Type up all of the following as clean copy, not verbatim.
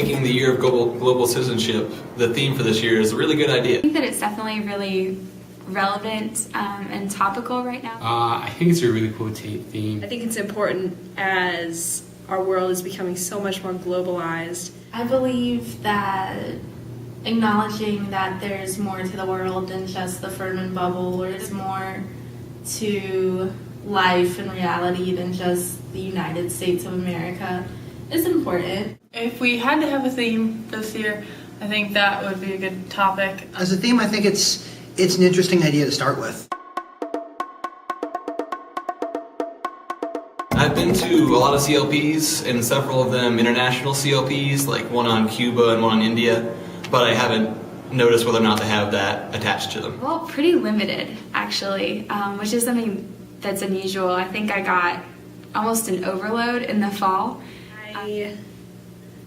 making the Year of Global Citizenship the theme for this year is a really good idea. I think that it's definitely really relevant and topical right now. I think it's a really cool theme. I think it's important as our world is becoming so much more globalized. I believe that acknowledging that there's more to the world than just the Furman bubble, or there's more to life and reality than just the United States of America is important. If we had to have a theme this year, I think that would be a good topic. As a theme, I think it's an interesting idea to start with. I've been to a lot of CLPs, and several of them international CLPs, like one on Cuba and one on India, but I haven't noticed whether or not they have that attached to them. Well, pretty limited, actually, which is something that's unusual. I think I got almost an overload in the fall. I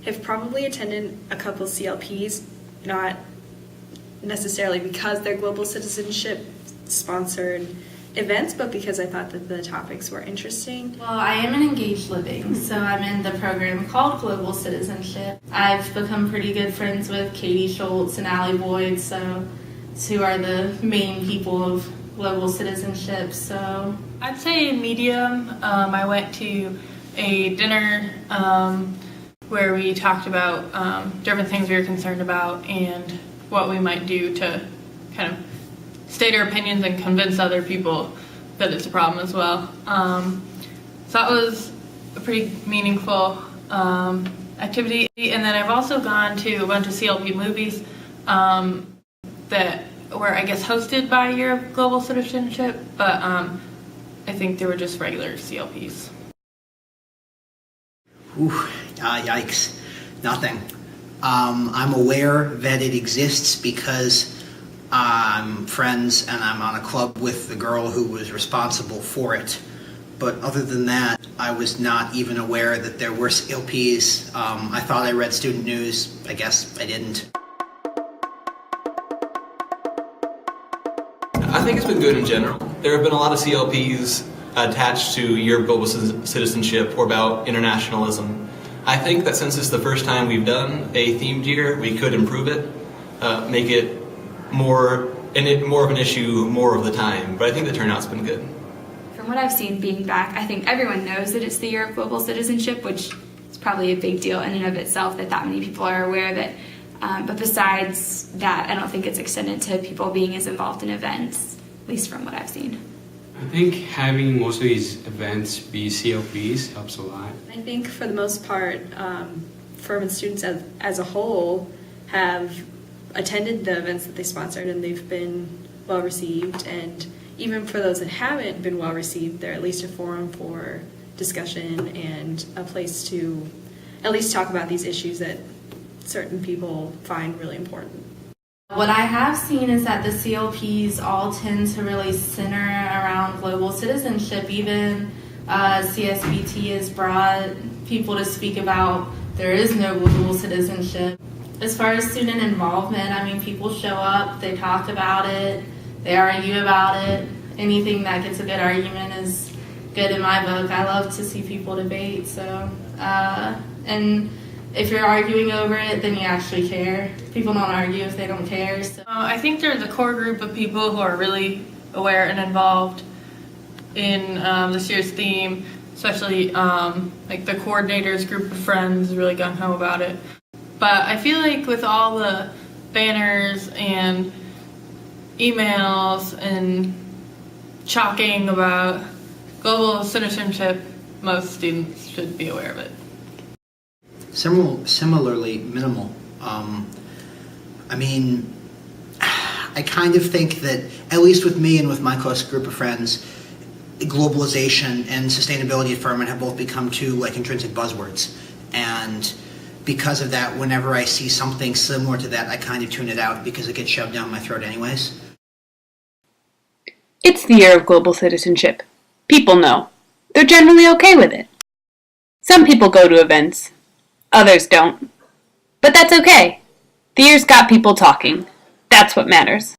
have probably attended a couple CLPs, not necessarily because they're global citizenship sponsored events, but because I thought that the topics were interesting. Well, I am in engaged living, so I'm in the program called Global Citizenship. I've become pretty good friends with Katie Schultz and Allie Boyd, so who are the main people of global citizenship. So I'd say medium. I went to a dinner where we talked about different things we were concerned about and what we might do to kind of state our opinions and convince other people that it's a problem as well. So that was a pretty meaningful activity. And then I've also gone to a bunch of CLP movies that were, I guess, hosted by Year of Global Citizenship, but I think they were just regular CLPs. Yikes. Nothing. I'm aware that it exists because I'm friends and I'm on a club with the girl who was responsible for it. But other than that, I was not even aware that there were CLPs. I thought I read student news. I guess I didn't. I think it's been good in general. There have been a lot of CLPs attached to Year of Global Citizenship or about internationalism. I think that since it's the first time we've done a themed year, we could improve it, make it more of an issue more of the time. But I think the turnout's been good. From what I've seen being back, I think everyone knows that it's the Year of Global Citizenship, which is probably a big deal in and of itself that many people are aware of it. But besides that, I don't think it's extended to people being as involved in events, at least from what I've seen. I think having most of these events be CLPs helps a lot. I think for the most part, Furman students as a whole have attended the events that they sponsored and they've been well received, and even for those that haven't been well received, they're at least a forum for discussion and a place to at least talk about these issues that certain people find really important. what I have seen is that the CLPs all tend to really center around global citizenship. Even CSBT has brought people to speak about there is no global citizenship. As far as student involvement, I mean, people show up, they talk about it, they argue about it. Anything that gets a good argument is good in my book. I love to see people debate. So, and if you're arguing over it, then you actually care. People don't argue if they don't care. So. I think there's a core group of people who are really aware and involved in this year's theme, especially like the coordinators group of friends really gung-ho about it. But I feel like with all the banners and emails and talking about global citizenship, most students should be aware of it. Similarly minimal. I mean, I kind of think that, at least with me and with my close group of friends, globalization and sustainability at Furman have both become two intrinsic buzzwords. And because of that, whenever I see something similar to that, I kind of tune it out because it gets shoved down my throat anyways. It's the Year of Global Citizenship. People know. They're generally okay with it. Some people go to events. Others don't. But that's okay. The year's got people talking. That's what matters.